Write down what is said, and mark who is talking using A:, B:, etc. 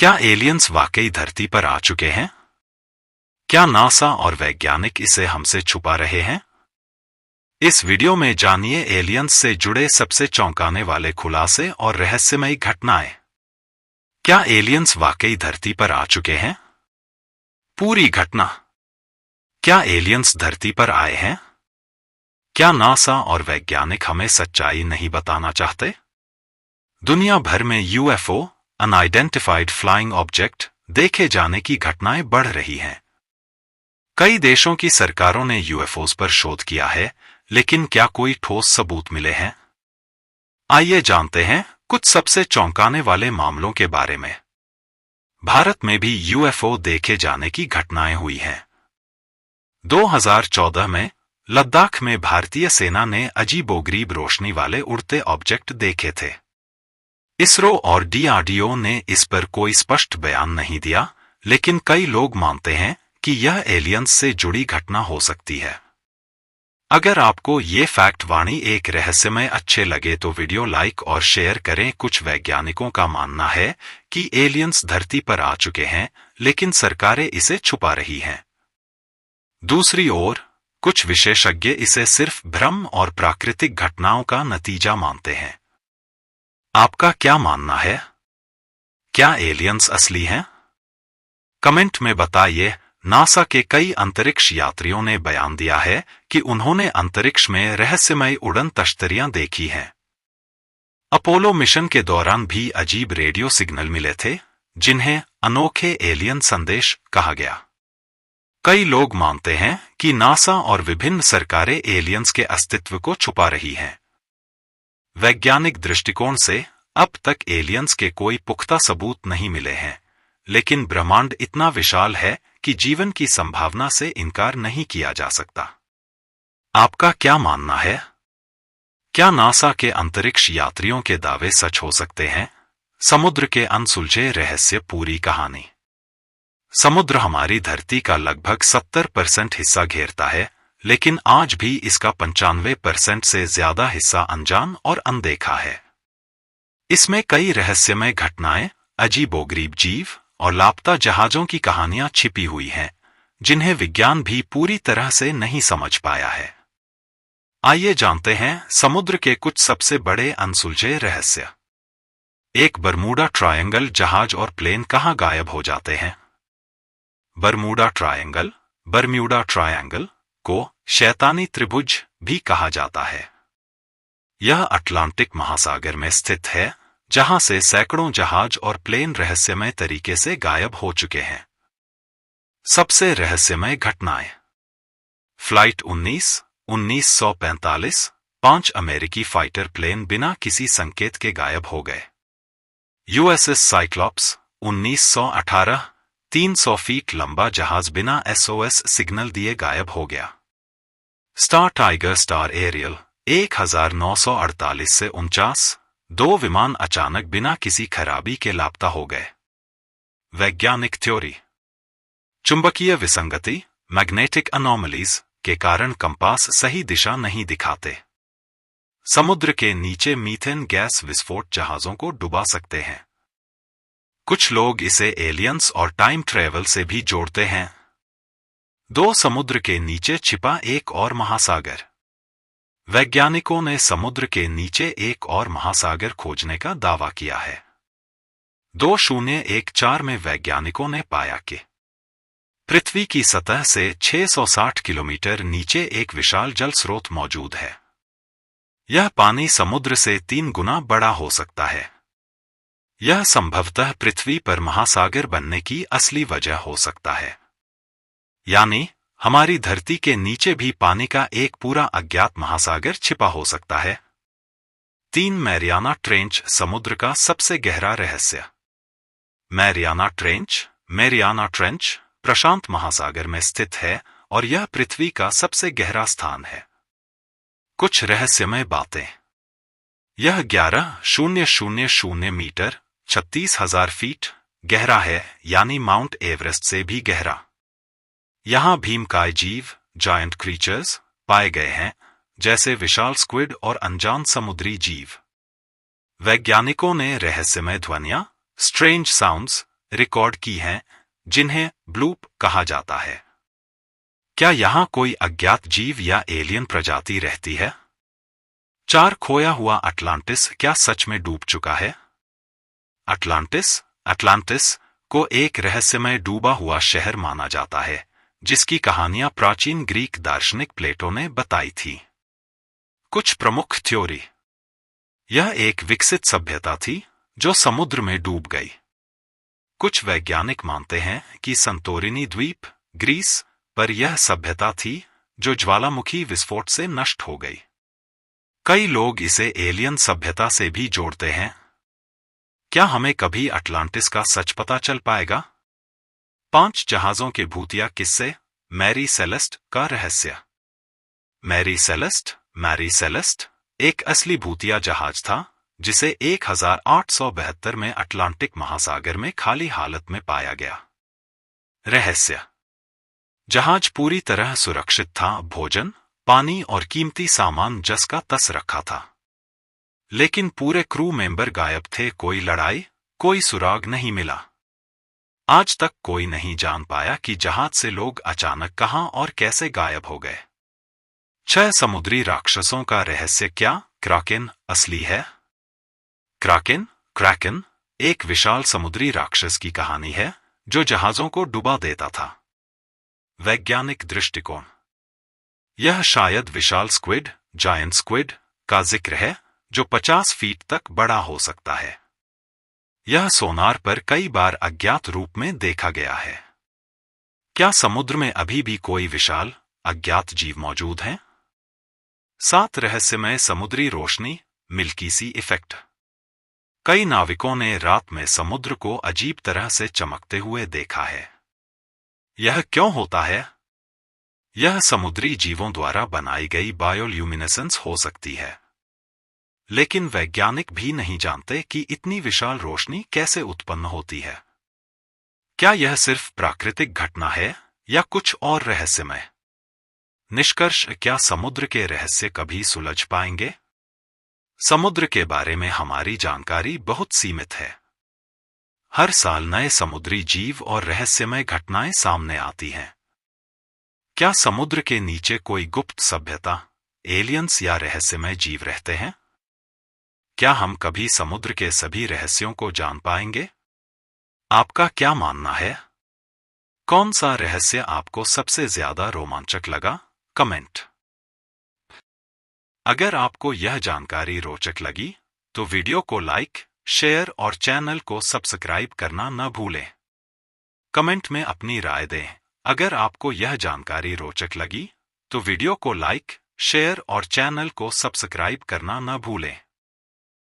A: क्या एलियंस वाकई धरती पर आ चुके हैं? क्या नासा और वैज्ञानिक इसे हमसे छुपा रहे हैं? इस वीडियो में जानिए एलियंस से जुड़े सबसे चौंकाने वाले खुलासे और रहस्यमयी घटनाएं। क्या एलियंस वाकई धरती पर आ चुके हैं? पूरी घटना। क्या एलियंस धरती पर आए हैं? क्या नासा और वैज्ञानिक हमें सच्चाई नहीं बताना चाहते? दुनिया भर में यूएफओ, अनआइडेंटिफाइड फ्लाइंग ऑब्जेक्ट, देखे जाने की घटनाएं बढ़ रही हैं। कई देशों की सरकारों ने यूएफओस पर शोध किया है, लेकिन क्या कोई ठोस सबूत मिले हैं? आइए जानते हैं कुछ सबसे चौंकाने वाले मामलों के बारे में। भारत में भी यूएफओ देखे जाने की घटनाएं हुई हैं। 2014 में लद्दाख में भारतीय सेना ने अजीबोगरीब रोशनी वाले उड़ते ऑब्जेक्ट देखे थे। इसरो और डीआरडीओ ने इस पर कोई स्पष्ट बयान नहीं दिया, लेकिन कई लोग मानते हैं कि यह एलियंस से जुड़ी घटना हो सकती है। अगर आपको ये फैक्ट वाणी एक रहस्यमय अच्छे लगे तो वीडियो लाइक और शेयर करें। कुछ वैज्ञानिकों का मानना है कि एलियंस धरती पर आ चुके हैं, लेकिन सरकारें इसे छुपा रही हैं। दूसरी ओर, कुछ विशेषज्ञ इसे सिर्फ भ्रम और प्राकृतिक घटनाओं का नतीजा मानते हैं। आपका क्या मानना है? क्या एलियंस असली हैं? कमेंट में बताइए। नासा के कई अंतरिक्ष यात्रियों ने बयान दिया है कि उन्होंने अंतरिक्ष में रहस्यमय उड़न तश्तरियां देखी हैं। अपोलो मिशन के दौरान भी अजीब रेडियो सिग्नल मिले थे, जिन्हें अनोखे एलियन संदेश कहा गया। कई लोग मानते हैं कि नासा और विभिन्न सरकारें एलियंस के अस्तित्व को छुपा रही हैं। वैज्ञानिक दृष्टिकोण से अब तक एलियंस के कोई पुख्ता सबूत नहीं मिले हैं, लेकिन ब्रह्मांड इतना विशाल है कि जीवन की संभावना से इनकार नहीं किया जा सकता। आपका क्या मानना है? क्या नासा के अंतरिक्ष यात्रियों के दावे सच हो सकते हैं? समुद्र के अनसुलझे रहस्य पूरी कहानी। समुद्र हमारी धरती का लगभग 70% हिस्सा घेरता है, लेकिन आज भी इसका 95% से ज्यादा हिस्सा अनजान और अनदेखा है। इसमें कई रहस्यमय घटनाएं, अजीबोगरीब जीव और लापता जहाजों की कहानियां छिपी हुई हैं, जिन्हें विज्ञान भी पूरी तरह से नहीं समझ पाया है। आइए जानते हैं समुद्र के कुछ सबसे बड़े अनसुलझे रहस्य। एक, बरमूडा ट्रायंगल जहाज और प्लेन कहां गायब हो जाते हैं? बरमूडा ट्रायंगल को शैतानी त्रिभुज भी कहा जाता है। यह अटलांटिक महासागर में स्थित है, जहां से सैकड़ों जहाज और प्लेन रहस्यमय तरीके से गायब हो चुके हैं। सबसे रहस्यमय घटनाएं। फ्लाइट 19, 1945, 5 अमेरिकी फाइटर प्लेन बिना किसी संकेत के गायब हो गए। यूएसएस साइक्लॉप्स, 1918, 300 फीट लंबा जहाज बिना एसओएस सिग्नल दिए गायब हो गया। स्टार टाइगर स्टार एरियल, 1948 से 49, 2 विमान अचानक बिना किसी खराबी के लापता हो गए। वैज्ञानिक थ्योरी। चुंबकीय विसंगति, मैग्नेटिक अनोमलीज के कारण कंपास सही दिशा नहीं दिखाते। समुद्र के नीचे मीथेन गैस विस्फोट जहाजों को डुबा सकते हैं। कुछ लोग इसे एलियंस और टाइम ट्रेवल से भी जोड़ते हैं। 2 समुद्र के नीचे छिपा एक और महासागर। वैज्ञानिकों ने समुद्र के नीचे एक और महासागर खोजने का दावा किया है। 2014 में वैज्ञानिकों ने पाया कि पृथ्वी की सतह से 660 किलोमीटर नीचे एक विशाल जल स्रोत मौजूद है। यह पानी समुद्र से 3 गुना बड़ा हो सकता है। यह संभवतः पृथ्वी पर महासागर बनने की असली वजह हो सकता है। यानी हमारी धरती के नीचे भी पानी का एक पूरा अज्ञात महासागर छिपा हो सकता है। 3, मैरियाना ट्रेंच समुद्र का सबसे गहरा रहस्य। मैरियाना ट्रेंच प्रशांत महासागर में स्थित है और यह पृथ्वी का सबसे गहरा स्थान है। कुछ रहस्यमय बातें। यह 11,000 मीटर, 36,000 फीट गहरा है, यानी माउंट एवरेस्ट से भी गहरा। यहां भीमकाय जीव, जायंट क्रीचर्स, पाए गए हैं, जैसे विशाल स्क्विड और अनजान समुद्री जीव। वैज्ञानिकों ने रहस्यमय ध्वनियां, स्ट्रेंज साउंड्स रिकॉर्ड की हैं, जिन्हें ब्लूप कहा जाता है। क्या यहां कोई अज्ञात जीव या एलियन प्रजाति रहती है? 4 खोया हुआ अटलांटिस क्या सच में डूब चुका है? अटलांटिस को एक रहस्यमय डूबा हुआ शहर माना जाता है, जिसकी कहानियां प्राचीन ग्रीक दार्शनिक प्लेटो ने बताई थी। कुछ प्रमुख थ्योरी। यह एक विकसित सभ्यता थी जो समुद्र में डूब गई। कुछ वैज्ञानिक मानते हैं कि संतोरिनी द्वीप, ग्रीस पर यह सभ्यता थी जो ज्वालामुखी विस्फोट से नष्ट हो गई। कई लोग इसे एलियन सभ्यता से भी जोड़ते हैं। क्या हमें कभी अटलांटिस का सच पता चल पाएगा? 5 जहाजों के भूतिया किस्से, मैरी सेलेस्ट का रहस्य। मैरी सेलेस्ट एक असली भूतिया जहाज था जिसे 1872 में अटलांटिक महासागर में खाली हालत में पाया गया। रहस्य। जहाज पूरी तरह सुरक्षित था, भोजन, पानी और कीमती सामान जस का तस रखा था। लेकिन पूरे क्रू मेंबर गायब थे, कोई लड़ाई, कोई सुराग नहीं मिला। आज तक कोई नहीं जान पाया कि जहाज से लोग अचानक कहां और कैसे गायब हो गए। 6 समुद्री राक्षसों का रहस्य क्या क्राकेन असली है? क्रैकन एक विशाल समुद्री राक्षस की कहानी है जो जहाजों को डुबा देता था। वैज्ञानिक दृष्टिकोण। यह शायद विशाल स्क्विड, जायंट स्क्विड का जिक्र है जो 50 फीट तक बड़ा हो सकता है। यह सोनार पर कई बार अज्ञात रूप में देखा गया है। क्या समुद्र में अभी भी कोई विशाल अज्ञात जीव मौजूद हैं? 7 रहस्यमय समुद्री रोशनी, मिल्की सी इफेक्ट। कई नाविकों ने रात में समुद्र को अजीब तरह से चमकते हुए देखा है। यह क्यों होता है? यह समुद्री जीवों द्वारा बनाई गई बायोल्यूमिनेसेंस हो सकती है। लेकिन वैज्ञानिक भी नहीं जानते कि इतनी विशाल रोशनी कैसे उत्पन्न होती है। क्या यह सिर्फ प्राकृतिक घटना है या कुछ और रहस्यमय? निष्कर्ष। क्या समुद्र के रहस्य कभी सुलझ पाएंगे? समुद्र के बारे में हमारी जानकारी बहुत सीमित है। हर साल नए समुद्री जीव और रहस्यमय घटनाएं सामने आती हैं। क्या समुद्र के नीचे कोई गुप्त सभ्यता, एलियंस या रहस्यमय जीव रहते हैं? क्या हम कभी समुद्र के सभी रहस्यों को जान पाएंगे? आपका क्या मानना है? कौन सा रहस्य आपको सबसे ज्यादा रोमांचक लगा? कमेंट। अगर आपको यह जानकारी रोचक लगी तो वीडियो को लाइक, शेयर और चैनल को सब्सक्राइब करना न भूलें। कमेंट में अपनी राय दें। अगर आपको यह जानकारी रोचक लगी तो वीडियो को लाइक, शेयर और चैनल को सब्सक्राइब करना न भूलें।